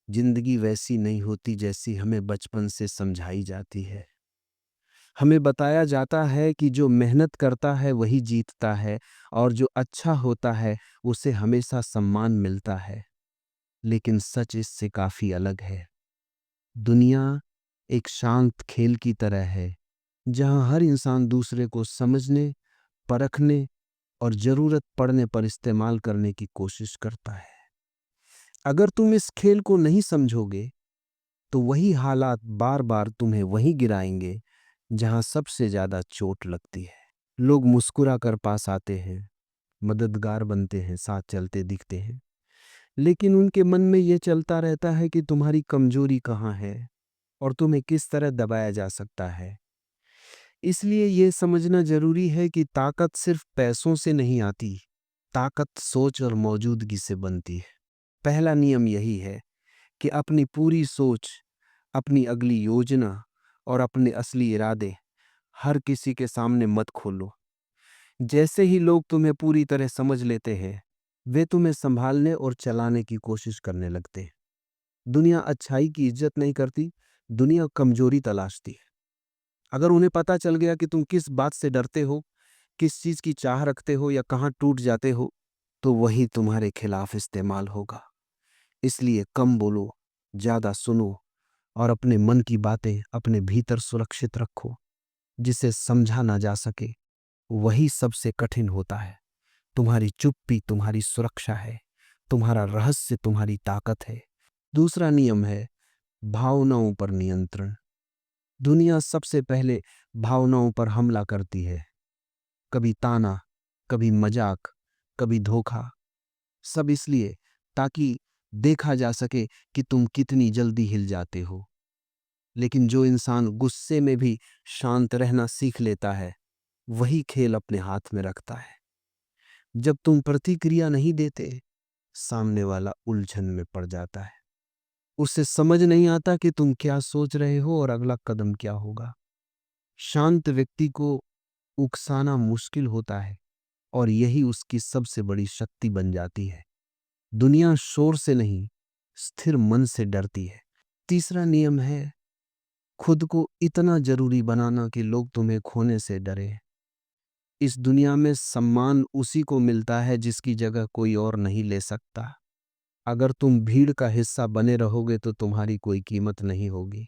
जिंदगी वैसी नहीं होती जैसी हमें बचपन से समझाई जाती है। हमें बताया जाता है कि जो मेहनत करता है वही जीतता है और जो अच्छा होता है उसे हमेशा सम्मान मिलता है। लेकिन सच इससे काफी अलग है। दुनिया एक शांत खेल की तरह है, जहां हर इंसान दूसरे को समझने, परखने और जरूरत पड़ने पर इस्तेमाल करने की कोशिश करता है। अगर तुम इस खेल को नहीं समझोगे तो वही हालात बार बार तुम्हें वहीं गिराएंगे जहां सबसे ज्यादा चोट लगती है। लोग मुस्कुरा कर पास आते हैं, मददगार बनते हैं, साथ चलते दिखते हैं, लेकिन उनके मन में यह चलता रहता है कि तुम्हारी कमजोरी कहाँ है और तुम्हें किस तरह दबाया जा सकता है। इसलिए यह समझना जरूरी है कि ताकत सिर्फ पैसों से नहीं आती, ताकत सोच और मौजूदगी से बनती है। पहला नियम यही है कि अपनी पूरी सोच, अपनी अगली योजना और अपने असली इरादे हर किसी के सामने मत खोलो। जैसे ही लोग तुम्हें पूरी तरह समझ लेते हैं, वे तुम्हें संभालने और चलाने की कोशिश करने लगते हैं। दुनिया अच्छाई की इज्जत नहीं करती, दुनिया कमजोरी तलाशती है। अगर उन्हें पता चल गया कि तुम किस बात से डरते हो, किस चीज की चाह रखते हो या कहाँ टूट जाते हो, तो वही तुम्हारे खिलाफ इस्तेमाल होगा। इसलिए कम बोलो, ज्यादा सुनो और अपने मन की बातें अपने भीतर सुरक्षित रखो। जिसे समझा ना जा सके वही सबसे कठिन होता है। तुम्हारी चुप्पी तुम्हारी सुरक्षा है, तुम्हारा रहस्य तुम्हारी ताकत है। दूसरा नियम है भावनाओं पर नियंत्रण। दुनिया सबसे पहले भावनाओं पर हमला करती है। कभी ताना, कभी मजाक, कभी धोखा, सब इसलिए ताकि देखा जा सके कि तुम कितनी जल्दी हिल जाते हो। लेकिन जो इंसान गुस्से में भी शांत रहना सीख लेता है, वही खेल अपने हाथ में रखता है। जब तुम प्रतिक्रिया नहीं देते, सामने वाला उलझन में पड़ जाता है। उसे समझ नहीं आता कि तुम क्या सोच रहे हो और अगला कदम क्या होगा। शांत व्यक्ति को उकसाना मुश्किल होता है और यही उसकी सबसे बड़ी शक्ति बन जाती है। दुनिया शोर से नहीं, स्थिर मन से डरती है। तीसरा नियम है खुद को इतना जरूरी बनाना कि लोग तुम्हें खोने से डरे। इस दुनिया में सम्मान उसी को मिलता है जिसकी जगह कोई और नहीं ले सकता। अगर तुम भीड़ का हिस्सा बने रहोगे तो तुम्हारी कोई कीमत नहीं होगी।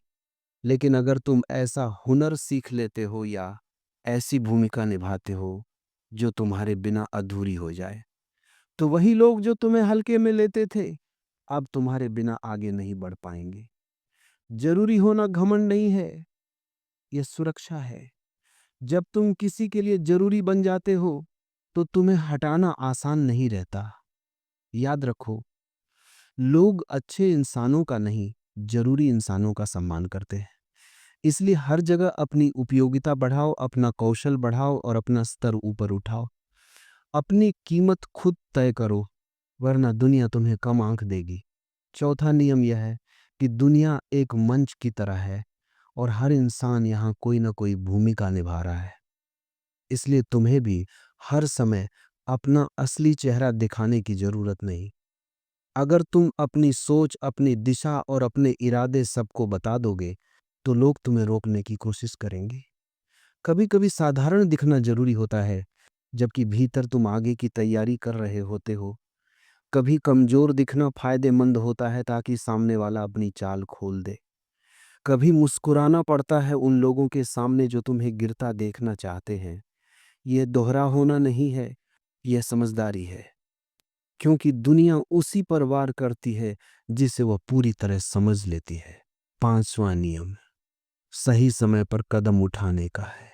लेकिन अगर तुम ऐसा हुनर सीख लेते हो या ऐसी भूमिका निभाते हो जो तुम्हारे बिना अधूरी हो जाए, तो वही लोग जो तुम्हें हल्के में लेते थे, अब तुम्हारे बिना आगे नहीं बढ़ पाएंगे। जरूरी होना घमंड नहीं है, यह सुरक्षा है। जब तुम किसी के लिए जरूरी बन जाते हो, तो तुम्हें हटाना आसान नहीं रहता। याद रखो, लोग अच्छे इंसानों का नहीं, जरूरी इंसानों का सम्मान करते हैं। इसलिए हर जगह अपनी उपयोगिता बढ़ाओ, अपना कौशल बढ़ाओ और अपना स्तर ऊपर उठाओ। अपनी कीमत खुद तय करो, वरना दुनिया तुम्हें कम आंक देगी। चौथा नियम यह है कि दुनिया एक मंच की तरह है और हर इंसान यहाँ कोई ना कोई भूमिका निभा रहा है। इसलिए तुम्हें भी हर समय अपना असली चेहरा दिखाने की जरूरत नहीं। अगर तुम अपनी सोच, अपनी दिशा और अपने इरादे सबको बता दोगे, तो लोग तुम्हें रोकने की कोशिश करेंगे। कभी कभी साधारण दिखना जरूरी होता है, जबकि भीतर तुम आगे की तैयारी कर रहे होते हो। कभी कमजोर दिखना फायदेमंद होता है ताकि सामने वाला अपनी चाल खोल दे। कभी मुस्कुराना पड़ता है उन लोगों के सामने जो तुम्हें गिरता देखना चाहते हैं। यह दोहरा होना नहीं है, यह समझदारी है। क्योंकि दुनिया उसी पर वार करती है जिसे वह पूरी तरह समझ लेती है। पांचवा नियम सही समय पर कदम उठाने का है।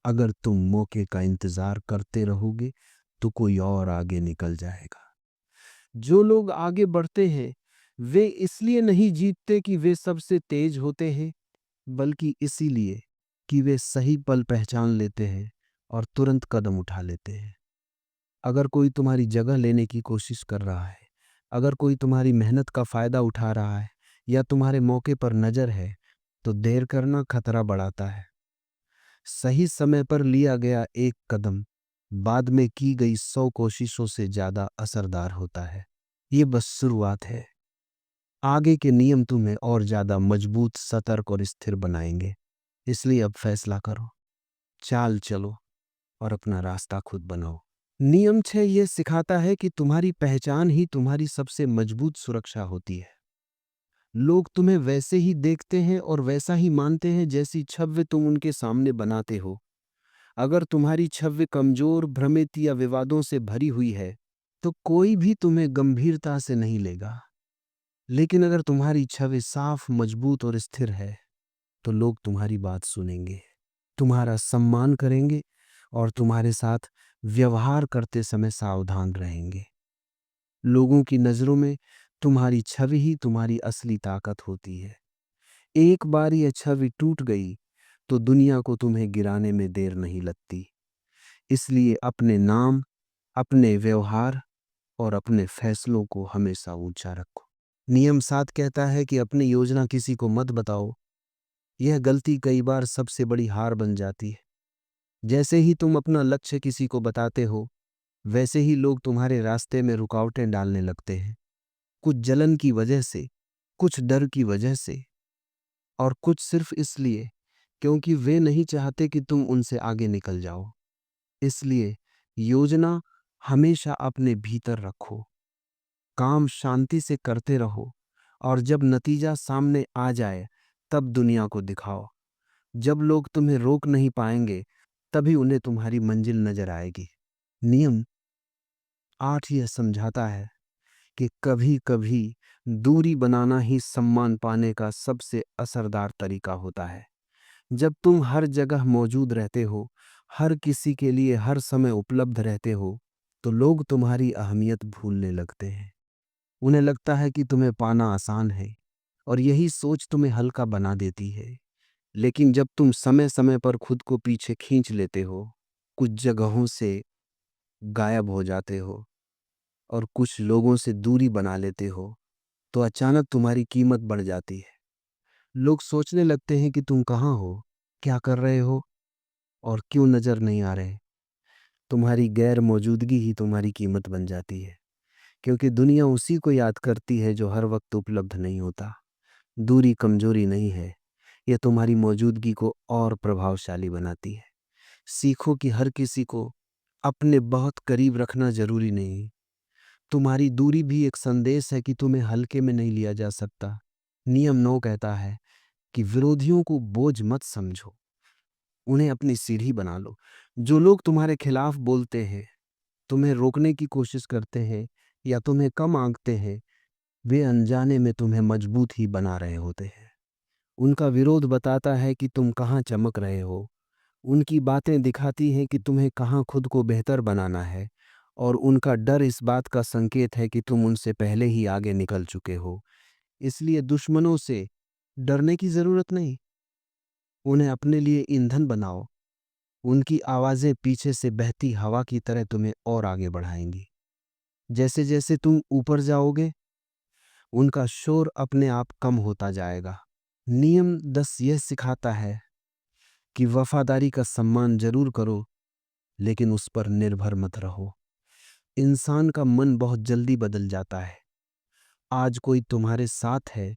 अगर तुम मौके का इंतजार करते रहोगे तो कोई और आगे निकल जाएगा। जो लोग आगे बढ़ते हैं वे इसलिए नहीं जीतते कि वे सबसे तेज होते हैं, बल्कि इसीलिए कि वे सही पल पहचान लेते हैं और तुरंत कदम उठा लेते हैं। अगर कोई तुम्हारी जगह लेने की कोशिश कर रहा है, अगर कोई तुम्हारी मेहनत का फायदा उठा रहा है या तुम्हारे मौके पर नजर है, तो देर करना खतरा बढ़ाता है। सही समय पर लिया गया एक कदम बाद में की गई 100 कोशिशों से ज्यादा असरदार होता है। ये बस शुरुआत है। आगे के नियम तुम्हें और ज्यादा मजबूत, सतर्क और स्थिर बनाएंगे। इसलिए अब फैसला करो, चाल चलो और अपना रास्ता खुद बनाओ। नियम 6 यह सिखाता है कि तुम्हारी पहचान ही तुम्हारी सबसे मजबूत सुरक्षा होती है। लोग तुम्हें वैसे ही देखते हैं और वैसा ही मानते हैं जैसी छवि तुम उनके सामने बनाते हो। अगर तुम्हारी छवि कमजोर, भ्रमित या विवादों से भरी हुई है तो कोई भी तुम्हें गंभीरता से नहीं लेगा। लेकिन अगर तुम्हारी छवि साफ, मजबूत और स्थिर है तो लोग तुम्हारी बात सुनेंगे, तुम्हारा सम्मान करेंगे और तुम्हारे साथ व्यवहार करते समय सावधान रहेंगे। लोगों की नजरों में तुम्हारी छवि ही तुम्हारी असली ताकत होती है। एक बार यह छवि टूट गई तो दुनिया को तुम्हें गिराने में देर नहीं लगती। इसलिए अपने नाम, अपने व्यवहार और अपने फैसलों को हमेशा ऊंचा रखो। नियम 7 कहता है कि अपनी योजना किसी को मत बताओ। यह गलती कई बार सबसे बड़ी हार बन जाती है। जैसे ही तुम अपना लक्ष्य किसी को बताते हो, वैसे ही लोग तुम्हारे रास्ते में रुकावटें डालने लगते हैं। कुछ जलन की वजह से, कुछ डर की वजह से और कुछ सिर्फ इसलिए क्योंकि वे नहीं चाहते कि तुम उनसे आगे निकल जाओ। इसलिए योजना हमेशा अपने भीतर रखो, काम शांति से करते रहो और जब नतीजा सामने आ जाए तब दुनिया को दिखाओ। जब लोग तुम्हें रोक नहीं पाएंगे तभी उन्हें तुम्हारी मंजिल नजर आएगी। नियम 8 यह समझाता है कि कभी कभी दूरी बनाना ही सम्मान पाने का सबसे असरदार तरीका होता है। जब तुम हर जगह मौजूद रहते हो, हर किसी के लिए हर समय उपलब्ध रहते हो, तो लोग तुम्हारी अहमियत भूलने लगते हैं। उन्हें लगता है कि तुम्हें पाना आसान है और यही सोच तुम्हें हल्का बना देती है। लेकिन जब तुम समय समय पर खुद को पीछे खींच लेते हो, कुछ जगहों से गायब हो जाते हो और कुछ लोगों से दूरी बना लेते हो, तो अचानक तुम्हारी कीमत बढ़ जाती है। लोग सोचने लगते हैं कि तुम कहाँ हो, क्या कर रहे हो और क्यों नजर नहीं आ रहे। तुम्हारी गैर मौजूदगी ही तुम्हारी कीमत बन जाती है, क्योंकि दुनिया उसी को याद करती है जो हर वक्त उपलब्ध नहीं होता। दूरी कमजोरी नहीं है, यह तुम्हारी मौजूदगी को और प्रभावशाली बनाती है। सीखो कि हर किसी को अपने बहुत करीब रखना जरूरी नहीं। तुम्हारी दूरी भी एक संदेश है कि तुम्हें हल्के में नहीं लिया जा सकता। नियम 9 कहता है कि विरोधियों को बोझ मत समझो, उन्हें अपनी सीढ़ी बना लो। जो लोग तुम्हारे खिलाफ बोलते हैं, तुम्हें रोकने की कोशिश करते हैं या तुम्हें कम आंकते हैं, वे अनजाने में तुम्हें मजबूत ही बना रहे होते हैं। उनका विरोध बताता है कि तुम कहाँ चमक रहे हो। उनकी बातें दिखाती हैं कि तुम्हें कहाँ खुद को बेहतर बनाना है और उनका डर इस बात का संकेत है कि तुम उनसे पहले ही आगे निकल चुके हो। इसलिए दुश्मनों से डरने की जरूरत नहीं, उन्हें अपने लिए ईंधन बनाओ। उनकी आवाजें पीछे से बहती हवा की तरह तुम्हें और आगे बढ़ाएंगी। जैसे जैसे तुम ऊपर जाओगे, उनका शोर अपने आप कम होता जाएगा। नियम 10 यह सिखाता है कि वफादारी का सम्मान जरूर करो, लेकिन उस पर निर्भर मत रहो। इंसान का मन बहुत जल्दी बदल जाता है। आज कोई तुम्हारे साथ है,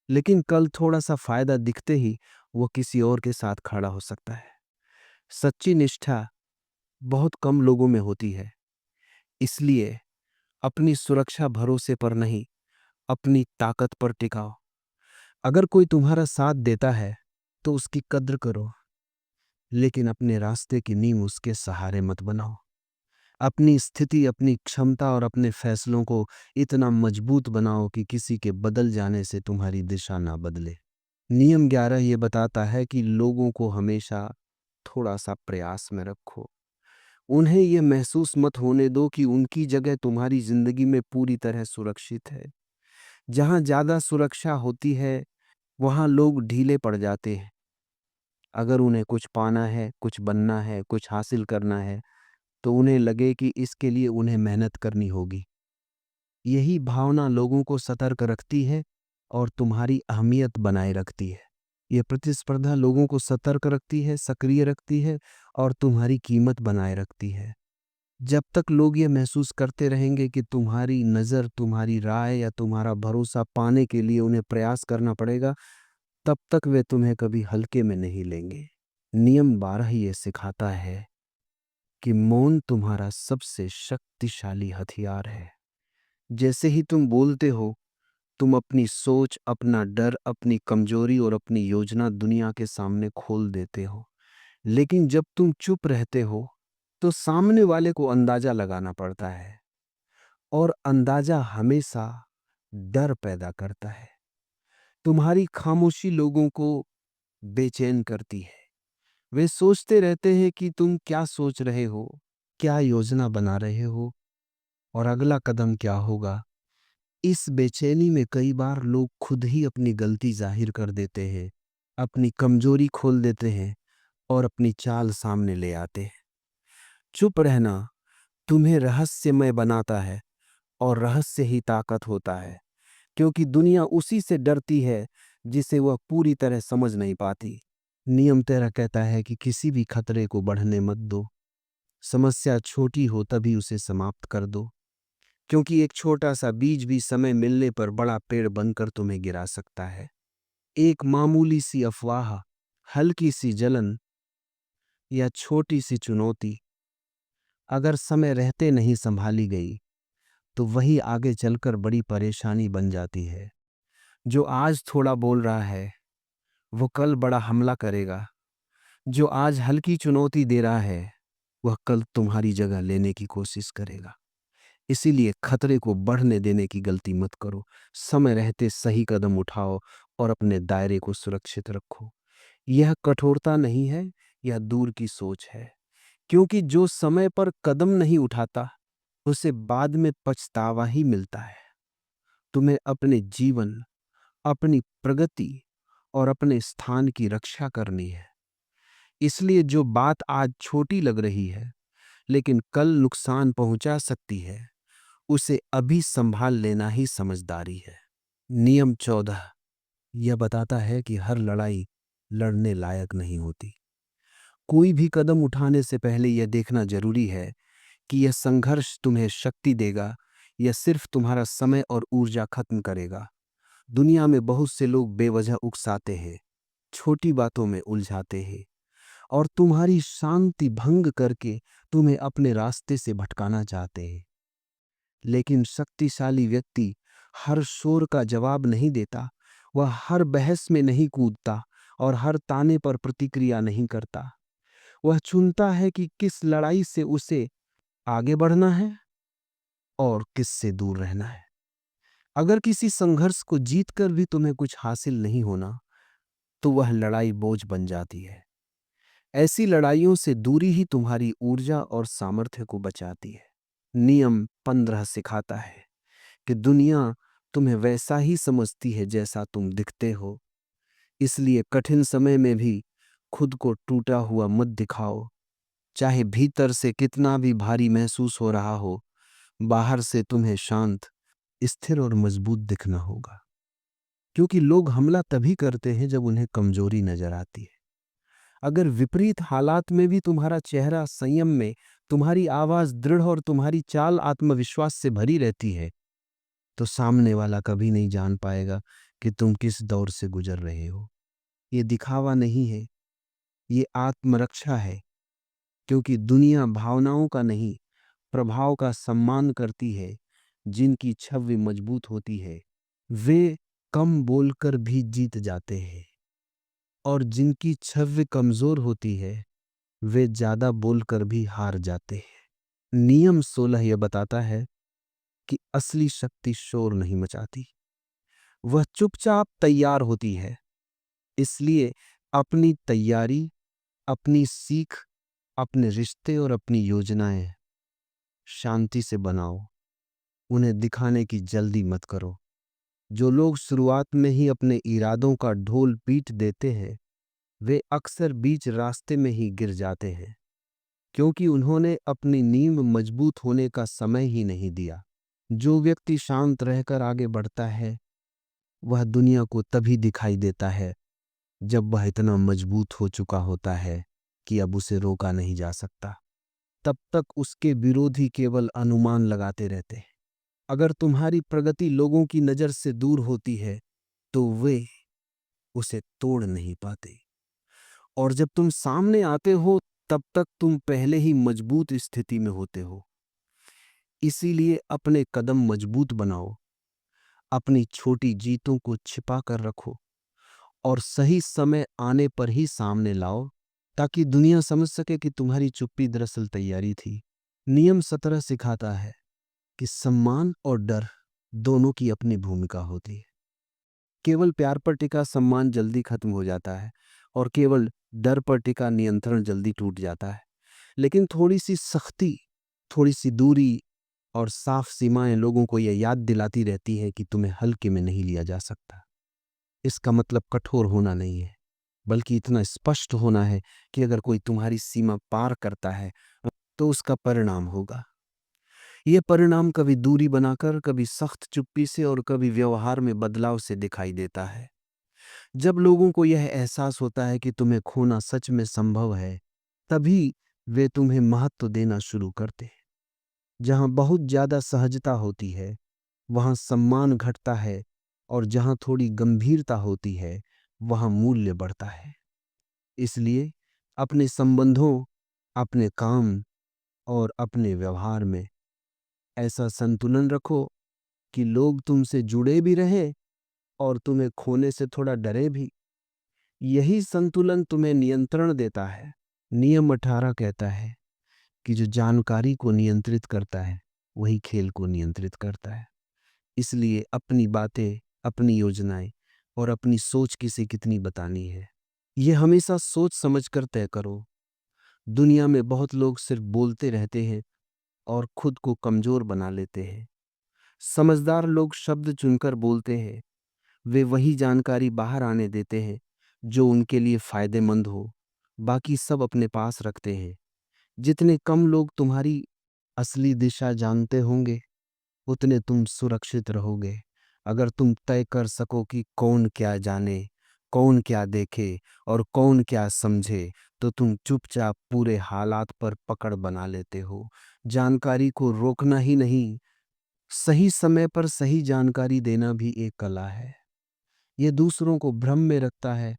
लेकिन कल थोड़ा सा फायदा दिखते ही वो किसी और के साथ खड़ा हो सकता है। सच्ची निष्ठा बहुत कम लोगों में होती है। इसलिए अपनी सुरक्षा भरोसे पर नहीं, अपनी ताकत पर टिकाओ। अगर कोई तुम्हारा साथ देता है तो उसकी कद्र करो, लेकिन अपने रास्ते की नींव उसके सहारे मत बनाओ। अपनी स्थिति, अपनी क्षमता और अपने फैसलों को इतना मजबूत बनाओ कि किसी के बदल जाने से तुम्हारी दिशा ना बदले। नियम 11 ये बताता है कि लोगों को हमेशा थोड़ा सा प्रयास में रखो। उन्हें यह महसूस मत होने दो कि उनकी जगह तुम्हारी जिंदगी में पूरी तरह सुरक्षित है। जहां ज्यादा सुरक्षा होती है, वहां लोग ढीले पड़ जाते हैं। अगर उन्हें कुछ पाना है, कुछ बनना है, कुछ हासिल करना है, तो उन्हें लगे कि इसके लिए उन्हें मेहनत करनी होगी। यही भावना लोगों को सतर्क रखती है और तुम्हारी अहमियत बनाए रखती है। यह प्रतिस्पर्धा लोगों को सतर्क रखती है, सक्रिय रखती है और तुम्हारी कीमत बनाए रखती है। जब तक लोग ये महसूस करते रहेंगे कि तुम्हारी नज़र, तुम्हारी राय या तुम्हारा भरोसा पाने के लिए उन्हें प्रयास करना पड़ेगा, तब तक वे तुम्हें कभी हल्के में नहीं लेंगे। नियम 12 ये सिखाता है कि मौन तुम्हारा सबसे शक्तिशाली हथियार है। जैसे ही तुम बोलते हो, तुम अपनी सोच, अपना डर, अपनी कमजोरी और अपनी योजना दुनिया के सामने खोल देते हो। लेकिन जब तुम चुप रहते हो, तो सामने वाले को अंदाजा लगाना पड़ता है, और अंदाजा हमेशा डर पैदा करता है। तुम्हारी खामोशी लोगों को बेचैन करती है। वे सोचते रहते हैं कि तुम क्या सोच रहे हो, क्या योजना बना रहे हो और अगला कदम क्या होगा। इस बेचैनी में कई बार लोग खुद ही अपनी गलती जाहिर कर देते हैं, अपनी कमजोरी खोल देते हैं और अपनी चाल सामने ले आते हैं। चुप रहना तुम्हें रहस्यमय बनाता है, और रहस्य ही ताकत होता है, क्योंकि दुनिया उसी से डरती है जिसे वह पूरी तरह समझ नहीं पाती। नियम 13 कहता है कि किसी भी खतरे को बढ़ने मत दो। समस्या छोटी हो तभी उसे समाप्त कर दो, क्योंकि एक छोटा सा बीज भी समय मिलने पर बड़ा पेड़ बनकर तुम्हें गिरा सकता है। एक मामूली सी अफवाह, हल्की सी जलन या छोटी सी चुनौती अगर समय रहते नहीं संभाली गई, तो वही आगे चलकर बड़ी परेशानी बन जाती है। जो आज थोड़ा बोल रहा है, वो कल बड़ा हमला करेगा। जो आज हल्की चुनौती दे रहा है, वह कल तुम्हारी जगह लेने की कोशिश करेगा। इसीलिए खतरे को बढ़ने देने की गलती मत करो। समय रहते सही कदम उठाओ और अपने दायरे को सुरक्षित रखो। यह कठोरता नहीं है, यह दूर की सोच है। क्योंकि जो समय पर कदम नहीं उठाता, उसे बाद में पछतावा ही मिलता है। तुम्हें अपने जीवन, अपनी प्रगति और अपने स्थान की रक्षा करनी है। इसलिए जो बात आज छोटी लग रही है, लेकिन कल नुकसान पहुंचा सकती है, उसे अभी संभाल लेना ही समझदारी है। नियम 14 यह बताता है कि हर लड़ाई लड़ने लायक नहीं होती। कोई भी कदम उठाने से पहले यह देखना जरूरी है कि यह संघर्ष तुम्हें शक्ति देगा या सिर्फ तुम्हारा समय और ऊर्जा खत्म करेगा। दुनिया में बहुत से लोग बेवजह उकसाते हैं, छोटी बातों में उलझाते हैं और तुम्हारी शांति भंग करके तुम्हें अपने रास्ते से भटकाना चाहते हैं। लेकिन शक्तिशाली व्यक्ति हर शोर का जवाब नहीं देता, वह हर बहस में नहीं कूदता और हर ताने पर प्रतिक्रिया नहीं करता। वह चुनता है कि किस लड़ाई से उसे आगे बढ़ना है और किस से दूर रहना है। अगर किसी संघर्ष को जीतकर भी तुम्हें कुछ हासिल नहीं होना, तो वह लड़ाई बोझ बन जाती है। ऐसी लड़ाइयों से दूरी ही तुम्हारी ऊर्जा और सामर्थ्य को बचाती है। नियम 15 सिखाता है कि दुनिया तुम्हें वैसा ही समझती है जैसा तुम दिखते हो। इसलिए कठिन समय में भी खुद को टूटा हुआ मत दिखाओ। चाहे भीतर से कितना भी भारी महसूस हो रहा हो, बाहर से तुम्हें शांत, स्थिर और मजबूत दिखना होगा। क्योंकि लोग हमला तभी करते हैं जब उन्हें कमजोरी नजर आती है। अगर विपरीत हालात में भी तुम्हारा चेहरा संयम में, तुम्हारी आवाज दृढ़ और तुम्हारी चाल आत्मविश्वास से भरी रहती है, तो सामने वाला कभी नहीं जान पाएगा कि तुम किस दौर से गुजर रहे हो। ये दिखावा नहीं है, ये आत्मरक्षा है। क्योंकि दुनिया भावनाओं का नहीं, प्रभाव का सम्मान करती है। जिनकी छवि मजबूत होती है, वे कम बोलकर भी जीत जाते हैं, और जिनकी छवि कमजोर होती है, वे ज्यादा बोलकर भी हार जाते हैं। नियम 16 यह बताता है कि असली शक्ति शोर नहीं मचाती, वह चुपचाप तैयार होती है। इसलिए अपनी तैयारी, अपनी सीख, अपने रिश्ते और अपनी योजनाएं शांति से बनाओ। उन्हें दिखाने की जल्दी मत करो। जो लोग शुरुआत में ही अपने इरादों का ढोल पीट देते हैं, वे अक्सर बीच रास्ते में ही गिर जाते हैं, क्योंकि उन्होंने अपनी नींव मजबूत होने का समय ही नहीं दिया। जो व्यक्ति शांत रहकर आगे बढ़ता है, वह दुनिया को तभी दिखाई देता है जब वह इतना मजबूत हो चुका होता है कि अब उसे रोका नहीं जा सकता। तब तक उसके विरोधी केवल अनुमान लगाते रहते हैं। अगर तुम्हारी प्रगति लोगों की नज़र से दूर होती है तो वे उसे तोड़ नहीं पाते, और जब तुम सामने आते हो तब तक तुम पहले ही मजबूत स्थिति में होते हो। इसीलिए अपने कदम मजबूत बनाओ, अपनी छोटी जीतों को छिपा कर रखो और सही समय आने पर ही सामने लाओ, ताकि दुनिया समझ सके कि तुम्हारी चुप्पी दरअसल तैयारी थी। नियम 17 सिखाता है कि सम्मान और डर दोनों की अपनी भूमिका होती है। केवल प्यार पर टिका सम्मान जल्दी खत्म हो जाता है और केवल डर पर टिका नियंत्रण जल्दी टूट जाता है। लेकिन थोड़ी सी सख्ती, थोड़ी सी दूरी और साफ सीमाएं लोगों को यह याद दिलाती रहती है कि तुम्हें हल्के में नहीं लिया जा सकता। इसका मतलब कठोर होना नहीं है, बल्कि इतना स्पष्ट होना है कि अगर कोई तुम्हारी सीमा पार करता है तो उसका परिणाम होगा। यह परिणाम कभी दूरी बनाकर, कभी सख्त चुप्पी से और कभी व्यवहार में बदलाव से दिखाई देता है। जब लोगों को यह एहसास होता है कि तुम्हें खोना सच में संभव है, तभी वे तुम्हें महत्व देना शुरू करते हैं। जहां बहुत ज्यादा सहजता होती है वहां सम्मान घटता है, और जहां थोड़ी गंभीरता होती है वहां मूल्य बढ़ता है। इसलिए अपने संबंधों, अपने काम और अपने व्यवहार में ऐसा संतुलन रखो कि लोग तुमसे जुड़े भी रहे और तुम्हें खोने से थोड़ा डरे भी। यही संतुलन तुम्हें नियंत्रण देता है। नियम 18 कहता है कि जो जानकारी को नियंत्रित करता है वही खेल को नियंत्रित करता है। इसलिए अपनी बातें, अपनी योजनाएं और अपनी सोच किसे कितनी बतानी है, यह हमेशा सोच समझ कर तय करो। दुनिया में बहुत लोग सिर्फ बोलते रहते हैं और खुद को कमजोर बना लेते हैं। समझदार लोग शब्द चुनकर बोलते हैं। वे वही जानकारी बाहर आने देते हैं जो उनके लिए फायदेमंद हो। बाकी सब अपने पास रखते हैं। जितने कम लोग तुम्हारी असली दिशा जानते होंगे, उतने तुम सुरक्षित रहोगे। अगर तुम तय कर सको कि कौन क्या जाने, कौन क्या देखे और कौन क्या समझे, तो तुम चुपचाप पूरे हालात पर पकड़ बना लेते हो। जानकारी को रोकना ही नहीं, सही समय पर सही जानकारी देना भी एक कला है। यह दूसरों को भ्रम में रखता है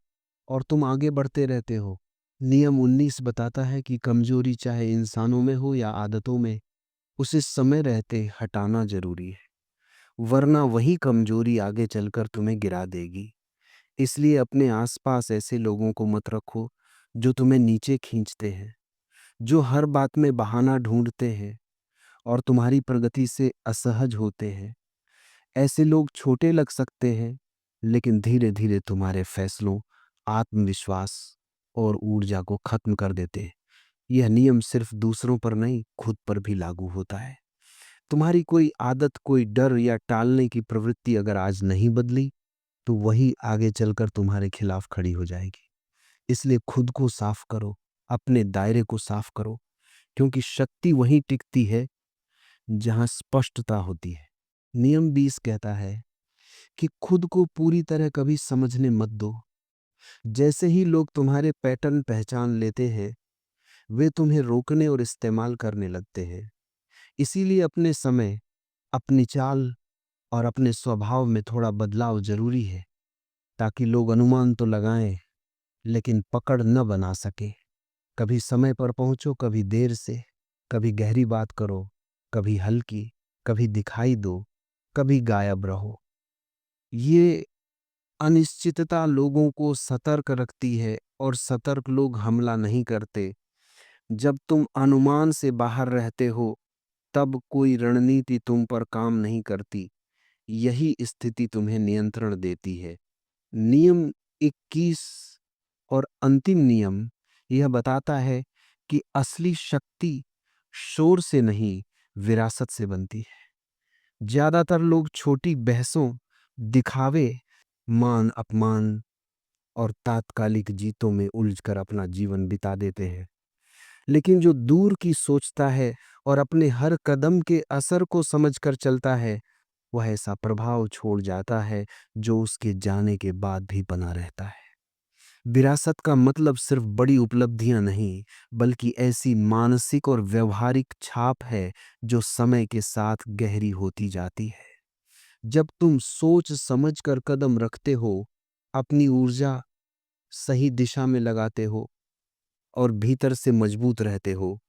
और तुम आगे बढ़ते रहते हो। नियम 19 बताता है कि कमजोरी चाहे इंसानों में हो या आदतों में, उसे समय रहते हटाना जरूरी है, वरना वही कमजोरी आगे चलकर तुम्हें गिरा देगी। इसलिए अपने आसपास ऐसे लोगों को मत रखो जो तुम्हें नीचे खींचते हैं, जो हर बात में बहाना ढूंढते हैं और तुम्हारी प्रगति से असहज होते हैं। ऐसे लोग छोटे लग सकते हैं, लेकिन धीरे धीरे तुम्हारे फैसलों, आत्मविश्वास और ऊर्जा को खत्म कर देते हैं। यह नियम सिर्फ दूसरों पर नहीं, खुद पर भी लागू होता है। तुम्हारी कोई आदत, कोई डर या टालने की प्रवृत्ति अगर आज नहीं बदली, तो वही आगे चलकर तुम्हारे खिलाफ खड़ी हो जाएगी। इसलिए खुद को साफ करो, अपने दायरे को साफ करो, क्योंकि शक्ति वहीं टिकती है जहां स्पष्टता होती है। नियम 20 कहता है कि खुद को पूरी तरह कभी समझने मत दो। जैसे ही लोग तुम्हारे पैटर्न पहचान लेते हैं, वे तुम्हें रोकने और इस्तेमाल करने लगते हैं। इसीलिए अपने समय, अपनी चाल और अपने स्वभाव में थोड़ा बदलाव जरूरी है, ताकि लोग अनुमान तो लगाएं लेकिन पकड़ न बना सके। कभी समय पर पहुंचो, कभी देर से, कभी गहरी बात करो, कभी हल्की, कभी दिखाई दो, कभी गायब रहो। ये अनिश्चितता लोगों को सतर्क रखती है और सतर्क लोग हमला नहीं करते। जब तुम अनुमान से बाहर रहते हो, तब कोई रणनीति तुम पर काम नहीं करती। यही स्थिति तुम्हें नियंत्रण देती है। नियम 21 और अंतिम नियम यह बताता है कि असली शक्ति शोर से नहीं, विरासत से बनती है। ज्यादातर लोग छोटी बहसों, दिखावे, मान अपमान और तात्कालिक जीतों में उलझकर अपना जीवन बिता देते हैं। लेकिन जो दूर की सोचता है और अपने हर कदम के असर को समझकर चलता है, वह ऐसा प्रभाव छोड़ जाता है जो उसके जाने के बाद भी बना रहता है। विरासत का मतलब सिर्फ बड़ी उपलब्धियां नहीं, बल्कि ऐसी मानसिक और व्यवहारिक छाप है जो समय के साथ गहरी होती जाती है। जब तुम सोच समझ कर कदम रखते हो, अपनी ऊर्जा सही दिशा में लगाते हो और भीतर से मजबूत रहते हो,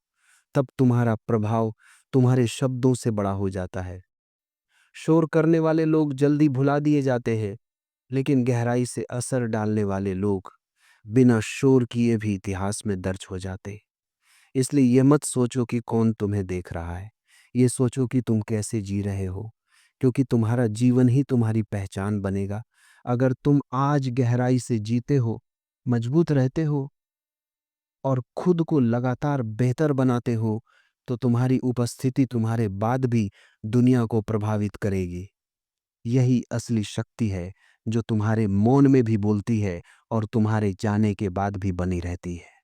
तब तुम्हारा प्रभाव तुम्हारे शब्दों से बड़ा हो जाता है। शोर करने वाले लोग जल्दी भुला दिए जाते हैं, लेकिन गहराई से असर डालने वाले लोग बिना शोर किए भी इतिहास में दर्ज हो जाते। इसलिए यह मत सोचो कि कौन तुम्हें देख रहा है, ये सोचो कि तुम कैसे जी रहे हो, क्योंकि तुम्हारा जीवन ही तुम्हारी पहचान बनेगा। अगर तुम आज गहराई से जीते हो, मजबूत रहते हो और खुद को लगातार बेहतर बनाते हो, तो तुम्हारी उपस्थिति तुम्हारे बाद भी दुनिया को प्रभावित करेगी। यही असली शक्ति है जो तुम्हारे मौन में भी बोलती है और तुम्हारे जाने के बाद भी बनी रहती है।